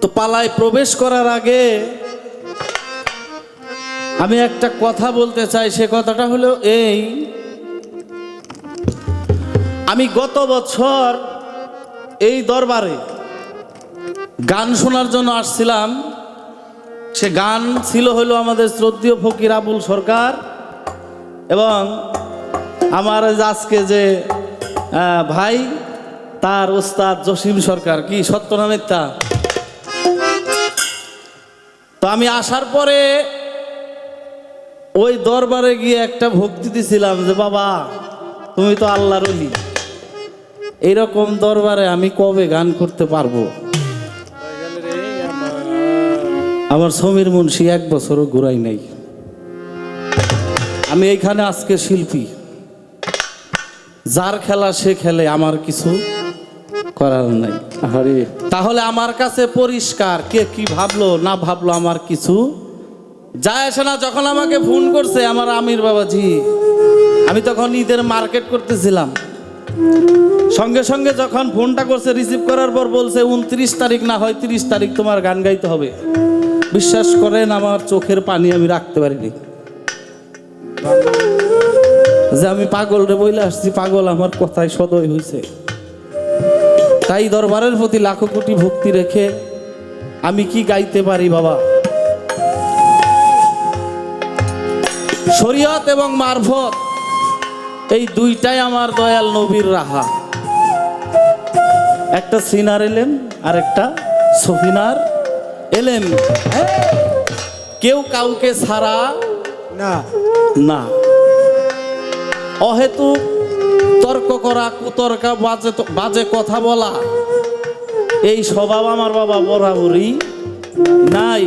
তো পালায় প্রবেশ করার আগে আমি একটা কথা বলতে চাই। সে কথাটা হলো এই, আমি গত বছর এই দরবারে গান শোনার জন্য আসছিলাম। সে গান ছিল হলো আমাদের শ্রদ্ধেয় ফকির আবুল সরকার এবং আমার আজকে যে ভাই তার ওস্তাদ জসিম সরকার। কি সত্য না মিথ্যা? তো আমি আসার পরে ওই দরবারে গিয়ে একটা ভক্তি দিছিলাম যে বাবা তুমি তো আল্লাহর ওলি, এইরকম দরবারে আমি কবে গান করতে পারবো? আমার সমীর মুন্সি 1 বছরও ঘুরাই নাই। আমি এইখানে আজকে শিল্পী, যার খেলা সে খেলে, আমার কিছু করার নাই। তাহলে আমার কাছে পরিষ্কার, কে কি ভাবলো না ভাবলো আমার কিছু যায় আসে না। যখন আমাকে ফোন করছে আমার আমির বাবাজি, আমি তখন ঈদের মার্কেট করতেছিলাম। সঙ্গে সঙ্গে যখন ফোনটা করছে, রিসিভ করার পর বলছে 29 তারিখ না হয় 30 তারিখ তোমার গান গাইতে হবে। বিশ্বাস করেন আমার চোখের পানি আমি রাখতে পারিনি, যে আমি পাগল রে বইলে আসছি, পাগল আমার কথায় সদয় হয়েছে। তাই দরবারের প্রতি লাখো কোটি ভক্তি রেখে আমি কি গাইতে পারি বাবা? শরীয়ত এবং মারফত এই দুইটাই আমার দয়াল নবীর রাহা। একটা সিনার এলেম আর একটা সফিনার এলেম। কেউ কাউকে ছাড়া না না। অহেতুক তর্ক করা, কুতর্কা, বাজে কথা বলা, এই স্বভাব আমার বাবা বরাবরই নাই।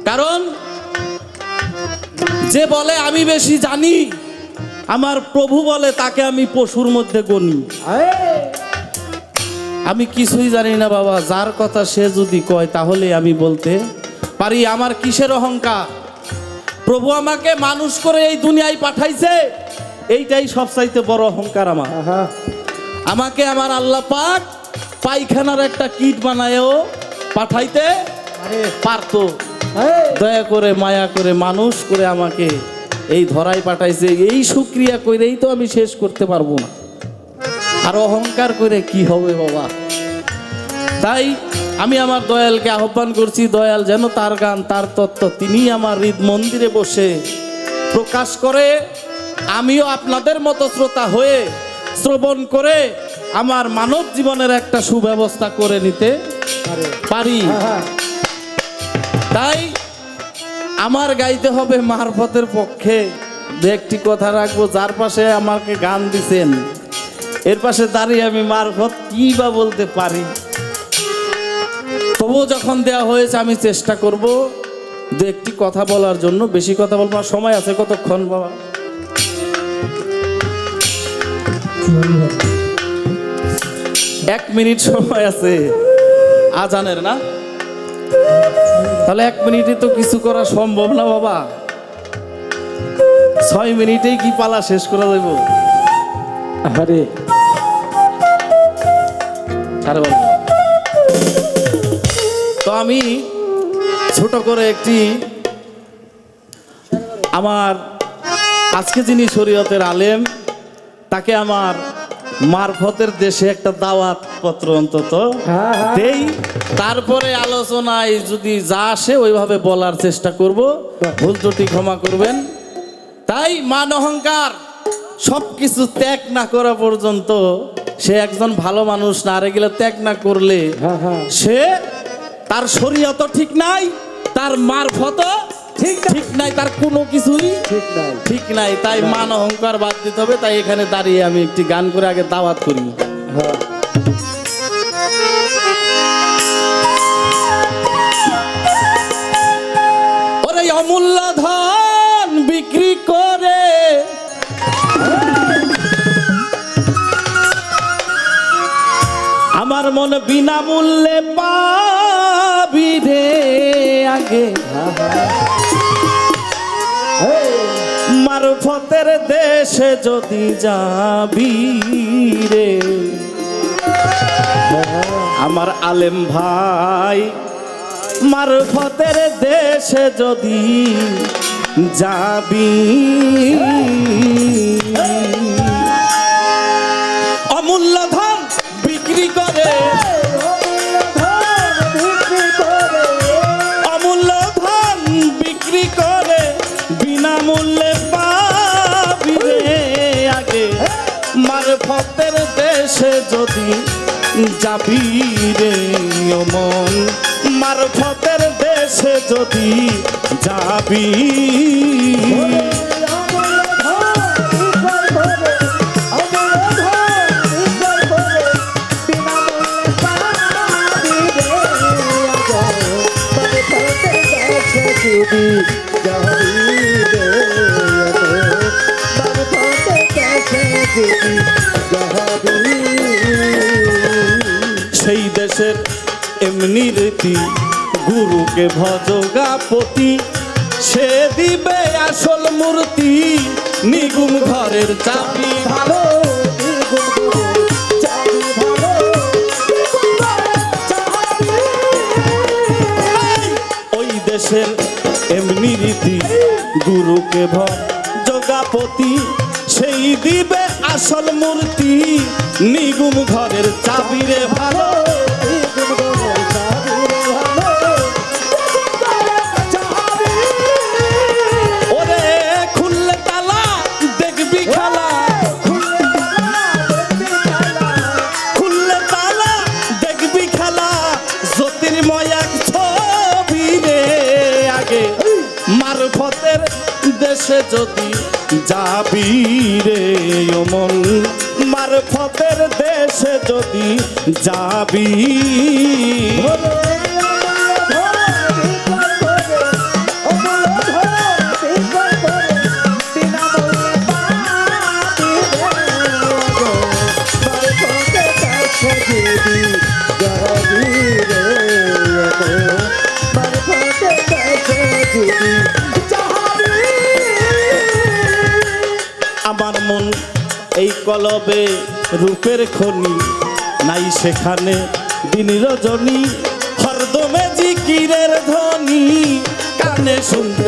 কারণ যে বলে আমি বেশি জানি, আমার প্রভু বলে তাকে আমি পশুর মধ্যে গণি। আমি কিছুই জানি না বাবা, যার কথা সে যদি কয় তাহলে আমি বলতে পারি। আমার কিসের অহংকার? প্রভু আমাকে মানুষ করে এই দুনিয়ায় পাঠাইছে, এইটাই সবচাইতে বড় অহংকার আমার। আমাকে আমার আল্লাহ পাক পায়খানার একটা কিট বানায়ও পাঠাইতে পারতো। দয়া করে মায়া করে মানুষ করে আমাকে এই ধরায় পাঠাইছে। এই শুকরিয়া করেই তো আমি শেষ করতে পারবো না, আর অহংকার করে কি হবে বাবা? তাই আমি আমার দয়ালকে আহ্বান করছি, দয়াল যেন তার গান, তার তত্ত্ব তিনি আমার হৃদ মন্দিরে বসে প্রকাশ করে, আমিও আপনাদের মতো শ্রোতা হয়ে শ্রবণ করে আমার মানব জীবনের একটা সুব্যবস্থা করে নিতে পারি। তাই আমার গাইতে হবে মারফতের পক্ষে। দু একটি কথা রাখবো, যার পাশে আমাকে গান দিছেন এর পাশে দাঁড়িয়ে আমি মারফত কি বা বলতে পারি। তবুও যখন দেওয়া হয়েছে আমি চেষ্টা করব দু একটি কথা বলার জন্য। বেশি কথা বলবো, সময় আছে কতক্ষণ বাবা? এক মিনিট সময় আছে আজানের, না? তাহলে 1 মিনিটে তো কিছু করা সম্ভব না বাবা। 6 মিনিটেই কি পালা শেষ করা যাইব? আরে তো আমি ছোট করে একটি, আমার আজকে যিনি শরীয়তের আলেম তাকে আমার মারফতের দেশে একটা দাওয়াত পত্র অন্তত দেই, তারপরে আলোচনায় যদি যা আসে ওইভাবে বলার চেষ্টা করব। ভুল ত্রুটি ক্ষমা করবেন। তাই মান অহংকার সবকিছু ত্যাগ না করা পর্যন্ত সে একজন ভালো মানুষ না। আর এগুলো ত্যাগ না করলে সে, তার শরীয়ত ঠিক নাই, তার মারফত ঠিক নাই, তার কোনো কিছুই ঠিক নাই। তাই মান অহংকার বাদ দিতে হবে। তাই এখানে দাঁড়িয়ে আমি একটি গান করে আগে দাওয়াত করি। ওরে অমূল্য ধন বিক্রি করে আমার মন বিনামূল্যে পাবি রে আগে, মারফতের দেশে যদি যাবি রে আমার আলেম ভাই মারফতের দেশে যদি যাবি, অমূল্য ধন বিক্রি করে, অমূল্য ধন বিক্রি করে বিনামূল্যে পাবি রে আগে। মারফতের দেশে যদি যাবি রে মন, মারফতের দেশে যদি যাবি, সেই দেশের এমনি রীতি গুরুকে ভজগাপতি, সে দিবে আসল মূর্তি নিগুম ঘরের চাবি ভালো। ওই দেশের এমনি রীতি গুরুকে ভজগাপতি, সেই দিবে আসল মূর্তি নিগুম ঘরের চাবি রে ভালো। ওরে খুললে তালা দেখবি খেলা, খুললে তালা দেখবি খেলা, জ্যোতির্ময় এক ছবি রে আগে। মারফতের দেশে যদি যাবি রে মন, মারফতের দেশে যদি যাবি, আমার মন এই কলবে রূপের খনি, নাই সেখানে দিন রজনী, হরদমে জিকিরের ধ্বনি কানে শুনতে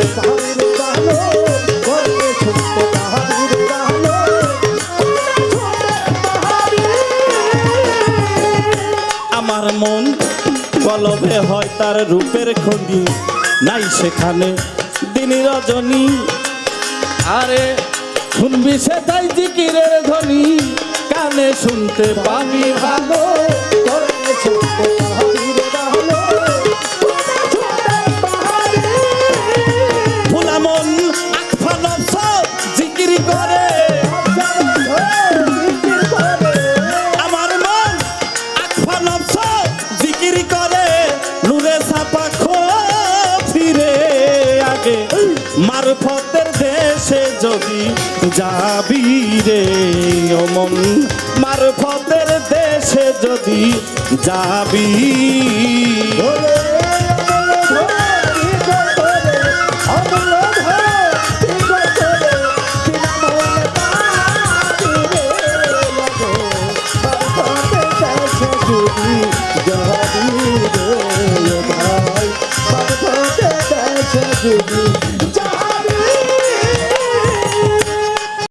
আমার মন কলবে হয় তার রূপের খনি, নাই সেখানে দিন রজনী। আরে শুনবি সে তাই জিকিরের ধ্বনি কানে শুনতে পাবি ভালো। ভোলা মন আকফা নফস জিকির করে, আমার মন আকফা নফস জিকির করে, নূরে ছাপা ফিরে আগে। মারফতের দেশে যদি যাবি রে মন, মারফতের দেশে যদি যাবি, Thank you.